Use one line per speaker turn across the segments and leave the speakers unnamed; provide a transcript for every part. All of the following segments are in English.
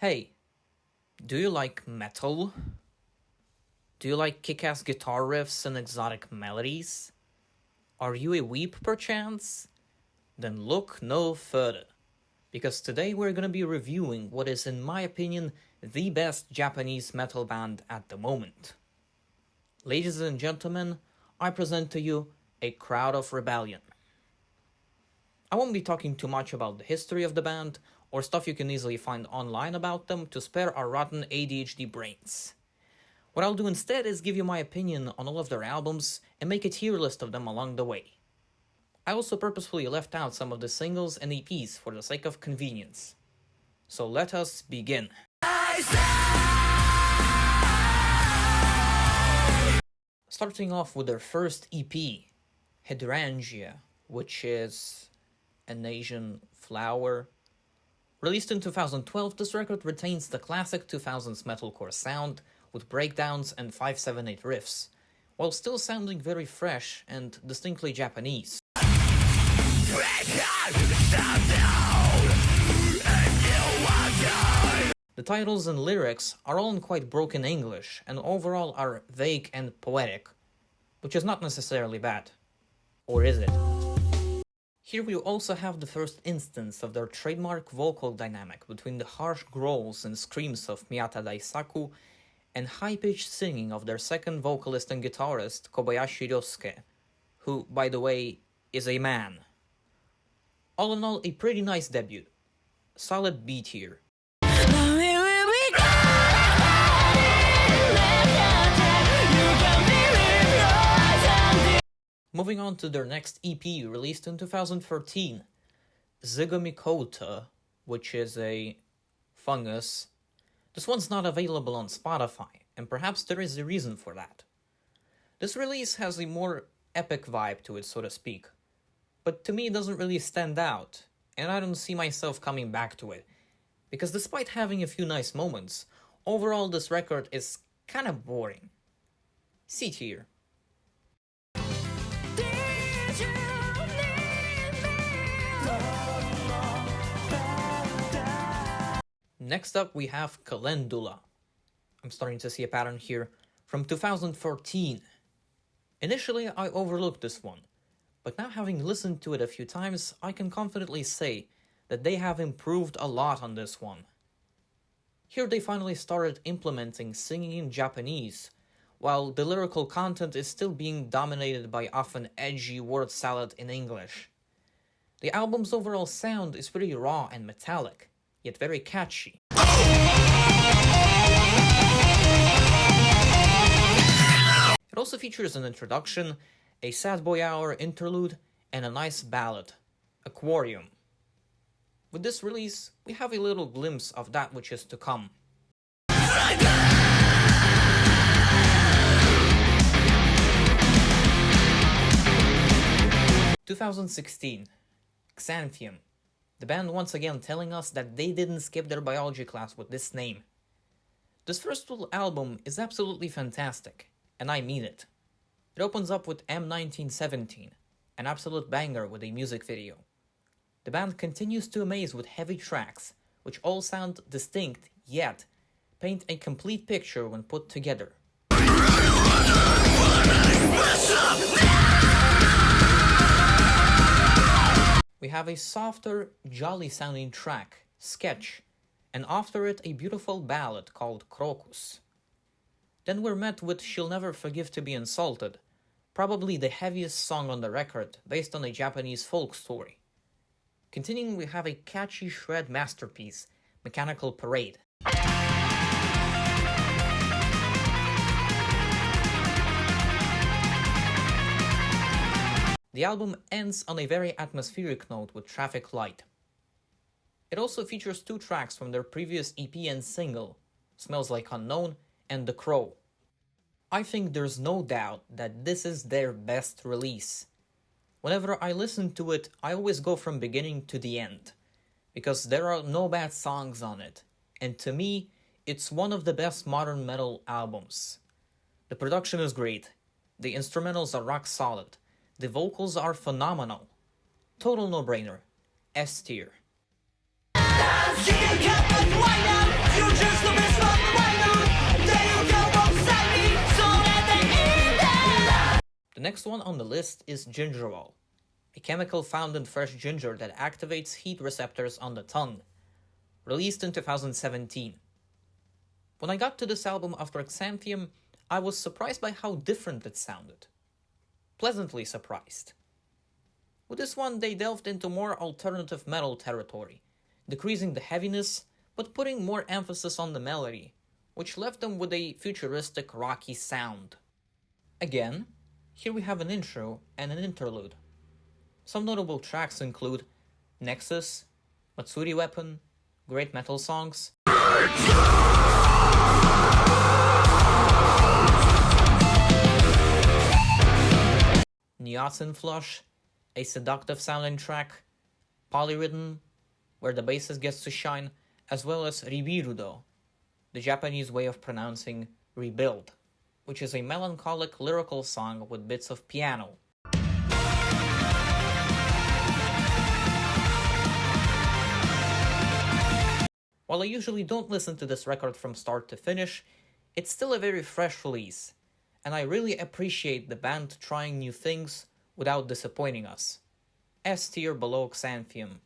Hey, do you like metal? Do you like kick-ass guitar riffs and exotic melodies? Are you a weep perchance? Then look no further, because today we're gonna be reviewing what is, in my opinion, the best Japanese metal band at the moment. Ladies and gentlemen, I present to you a Crowd of Rebellion. I won't be talking too much about the history of the band, or stuff you can easily find online about them to spare our rotten ADHD brains. What I'll do instead is give you my opinion on all of their albums and make a tier list of them along the way. I also purposefully left out some of the singles and EPs for the sake of convenience. So let us begin. Starting off with their first EP, Hydrangea, which is an Asian flower. Released in 2012, this record retains the classic 2000s metalcore sound with breakdowns and 5/7/8 riffs, while still sounding very fresh and distinctly Japanese. The titles and lyrics are all in quite broken English and overall are vague and poetic, which is not necessarily bad. Or is it? Here we also have the first instance of their trademark vocal dynamic between the harsh growls and screams of Miyata Daisaku and high-pitched singing of their second vocalist and guitarist Kobayashi Ryosuke, who, by the way, is a man. All in all, a pretty nice debut. Solid B tier. Moving on to their next EP, released in 2013, Zygomycota, which is a fungus. This one's not available on Spotify, and perhaps there is a reason for that. This release has a more epic vibe to it, so to speak, but to me it doesn't really stand out, and I don't see myself coming back to it, because despite having a few nice moments, overall this record is kinda boring. C tier. Next up we have Calendula. I'm starting to see a pattern here, from 2014. Initially I overlooked this one, but now having listened to it a few times, I can confidently say that they have improved a lot on this one. Here they finally started implementing singing in Japanese, while the lyrical content is still being dominated by often edgy word salad in English. The album's overall sound is pretty raw and metallic, yet very catchy. It also features an introduction, a sad boy hour interlude, and a nice ballad, Aquarium. With this release, we have a little glimpse of that which is to come. 2016, Xanthium. The band once again telling us that they didn't skip their biology class with this name. This first full album is absolutely fantastic, and I mean it. It opens up with M1917, an absolute banger with a music video. The band continues to amaze with heavy tracks, which all sound distinct, yet paint a complete picture when put together. We have a softer, jolly-sounding track, Sketch, and after it a beautiful ballad called Crocus. Then we're met with She'll Never Forgive to Be Insulted, probably the heaviest song on the record, based on a Japanese folk story. Continuing, we have a catchy shred masterpiece, Mechanical Parade. The album ends on a very atmospheric note with Traffic Light. It also features two tracks from their previous EP and single, Smells Like Unknown and The Crow. I think there's no doubt that this is their best release. Whenever I listen to it, I always go from beginning to the end, because there are no bad songs on it, and to me, it's one of the best modern metal albums. The production is great, the instrumentals are rock solid, the vocals are phenomenal. Total no-brainer. S tier. next one on the list is Gingerol, a chemical found in fresh ginger that activates heat receptors on the tongue, released in 2017. When I got to this album after Xanthium, I was surprised by how different it sounded. Pleasantly surprised. With this one, they delved into more alternative metal territory, decreasing the heaviness, but putting more emphasis on the melody, which left them with a futuristic rocky sound. Again, here we have an intro and an interlude. Some notable tracks include Nexus, Matsuri Weapon, Great Metal Songs, Niacin Flush, a seductive sounding track, Polyrhythm, where the bassist gets to shine, as well as Ribirudo, the Japanese way of pronouncing rebuild, which is a melancholic lyrical song with bits of piano. While I usually don't listen to this record from start to finish, it's still a very fresh release, and I really appreciate the band trying new things without disappointing us. S tier below Xanthium.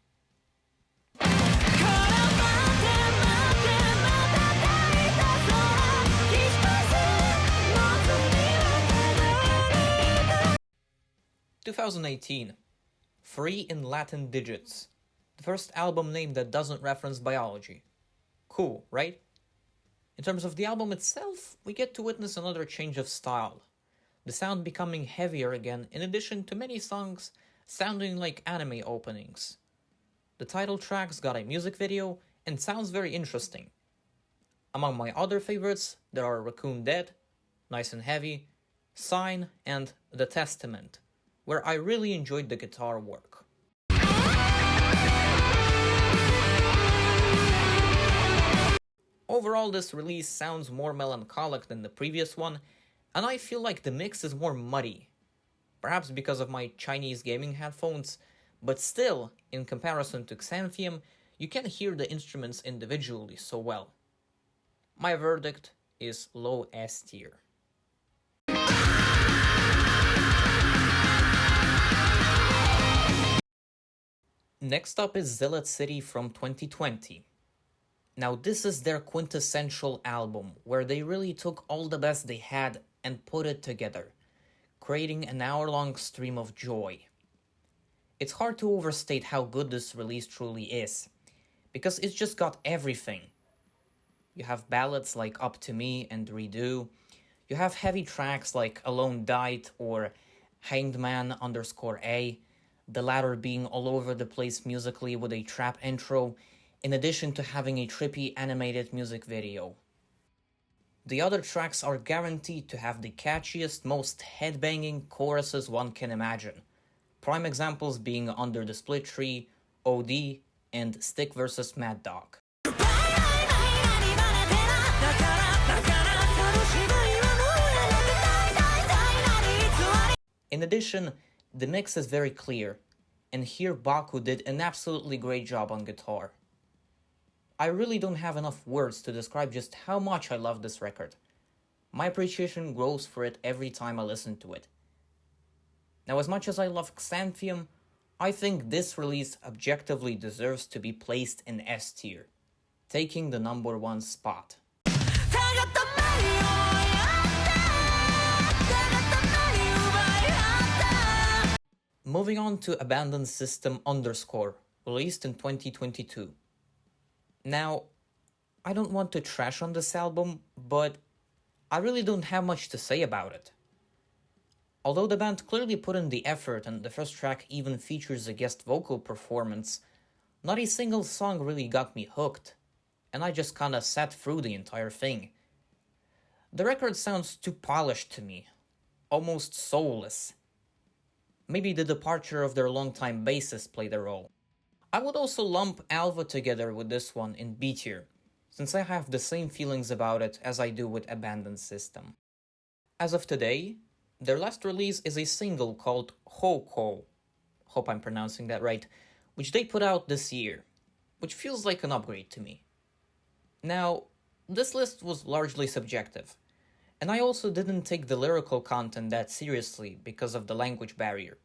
"2018. Free in Latin Digits. The first album name that doesn't reference biology. Cool, right? In terms of the album itself, we get to witness another change of style. The sound becoming heavier again, in addition to many songs sounding like anime openings. The title track's got a music video and sounds very interesting. Among my other favorites, there are Raccoon Dead, Nice and Heavy, Sign, and The Testament, where I really enjoyed the guitar work. Overall, this release sounds more melancholic than the previous one, and I feel like the mix is more muddy. Perhaps because of my Chinese gaming headphones, but still, in comparison to Xanthium, you can hear the instruments individually so well. My verdict is low S tier. Next up is Zealot City from 2020. Now this is their quintessential album, where they really took all the best they had and put it together, creating an hour-long stream of joy. It's hard to overstate how good this release truly is, because it's just got everything. You have ballads like Up to Me and Redo, you have heavy tracks like Alone Died or Hanged Man _A, the latter being all over the place musically with a trap intro, in addition to having a trippy animated music video. The other tracks are guaranteed to have the catchiest, most headbanging choruses one can imagine. Prime examples being Under the Split Tree, OD, and Stick vs. Mad Dog. In addition, the mix is very clear, and here Baku did an absolutely great job on guitar. I really don't have enough words to describe just how much I love this record. My appreciation grows for it every time I listen to it. Now, as much as I love Xanthium, I think this release objectively deserves to be placed in S tier, taking the number 1 spot. Moving on to Abandoned System _, released in 2022. Now, I don't want to trash on this album, but I really don't have much to say about it. Although the band clearly put in the effort and the first track even features a guest vocal performance, not a single song really got me hooked, and I just kinda sat through the entire thing. The record sounds too polished to me, almost soulless. Maybe the departure of their longtime bassist played a role. I would also lump Alva together with this one in B tier, since I have the same feelings about it as I do with Abandoned System. As of today, their last release is a single called Ho-Ko, hope I'm pronouncing that right, which they put out this year, which feels like an upgrade to me. Now, this list was largely subjective, And I also didn't take the lyrical content that seriously because of the language barrier.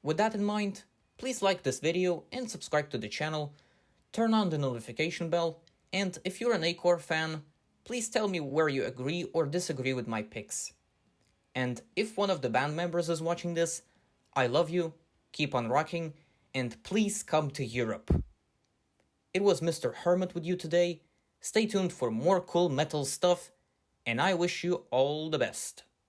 With that in mind, please like this video and subscribe to the channel, turn on the notification bell, and if you're an A-core fan, please tell me where you agree or disagree with my picks. And if one of the band members is watching this, I love you, keep on rocking, and please come to Europe. It was Mr. Hermit with you today. Stay tuned for more cool metal stuff, and I wish you all the best.